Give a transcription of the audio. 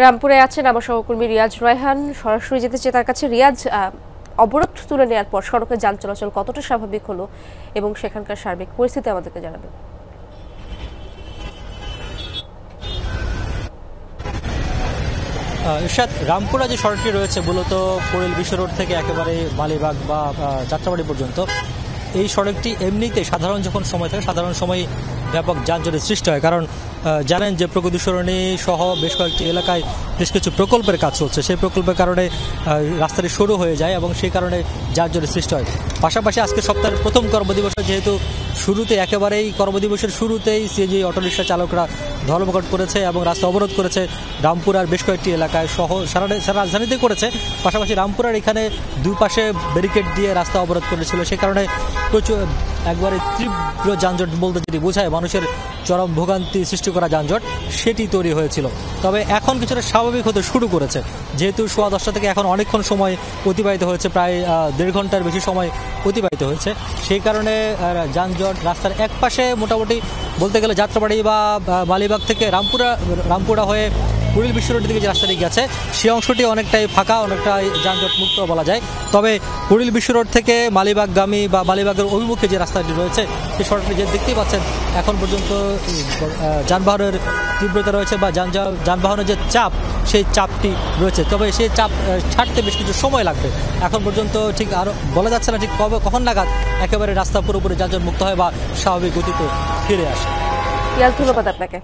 রামপুরে আছেন আমার সহকর্মী রিয়াজ রায়হান। সরাসরি যেতে চেয়ে তার কাছে। রিয়াজ, অবরোধ তুলে নেওয়ার পর সড়কে যান চলাচল কতটা স্বাভাবিক হলো এবং সেখানকার সার্বিক পরিস্থিতি আমাদেরকে জানাবেন। ইরশাদ, রামপুরা যে সড়কটি রয়েছে মূলত কোরেল বিশ্ব রোড থেকে একেবারে মালিবাগ বা যাত্রাবাড়ি পর্যন্ত, এই সড়কটি এমনিতে সাধারণ যখন সময় থাকে সাধারণ সময় ব্যাপক যানজটের সৃষ্টি হয়। কারণ জানেন যে প্রগতি সরণি সহ বেশ কয়েকটি এলাকায় বেশ কিছু প্রকল্পের কাজ চলছে। সেই প্রকল্পের কারণে রাস্তাটি সরু হয়ে যায় এবং সেই কারণে যানজটের সৃষ্টি হয়। পাশাপাশি আজকে সপ্তাহের প্রথম কর্মদিবসে যেহেতু শুরুতে একেবারেই কর্মদিবসের শুরুতেই সিএনজি অটোরিকশা চালকরা ধর্মঘট করেছে এবং রাস্তা অবরোধ করেছে রামপুরার বেশ কয়েকটি এলাকায় সহ সারা রাজধানীতে করেছে। পাশাপাশি রামপুরার এখানে দুই পাশে ব্যারিকেড দিয়ে রাস্তা অবরোধ করেছিল। সে কারণে প্রচুর একবারে তীব্র যানজট বলতে যেটি বোঝায় মানুষের চরম ভোগান্তি সৃষ্টি করা যানজট, সেটি তৈরি হয়েছিল। তবে এখন কিছুটা স্বাভাবিক হতে শুরু করেছে, যেহেতু 10:15 থেকে এখন অনেকক্ষণ সময় অতিবাহিত হয়েছে, প্রায় 1.5 ঘন্টার বেশি সময় অতিবাহিত হয়েছে। সেই কারণে যানজট রাস্তার এক পাশে মোটামুটি বলতে গেলে যাত্রাবাড়ি বা মালিবাগ থেকে রামপুরা হয়ে কোরেল বিশ্ব রোডের দিকে যে রাস্তাটি গেছে সেই অংশটি অনেকটাই ফাঁকা, অনেকটাই যানজট মুক্ত বলা যায়। তবে কোরেল বিশ্ব রোড থেকে মালিবাগগামী বা মালিবাগের অভিমুখে যে রাস্তাটি রয়েছে সেই সড়কটি যে দেখতেই পাচ্ছেন এখন পর্যন্ত যানবাহনের তীব্রতা রয়েছে বা যানবাহনের যে চাপ সেই চাপটি রয়েছে। তবে সেই চাপ ছাড়তে বেশ কিছু সময় লাগবে। এখন পর্যন্ত ঠিক আরও বলা যাচ্ছে না ঠিক কখন নাগাদ একেবারে রাস্তা পুরোপুরি যানজট মুক্ত হয় বা স্বাভাবিক গতিতে ফিরে আসে। ধন্যবাদ আপনাকে।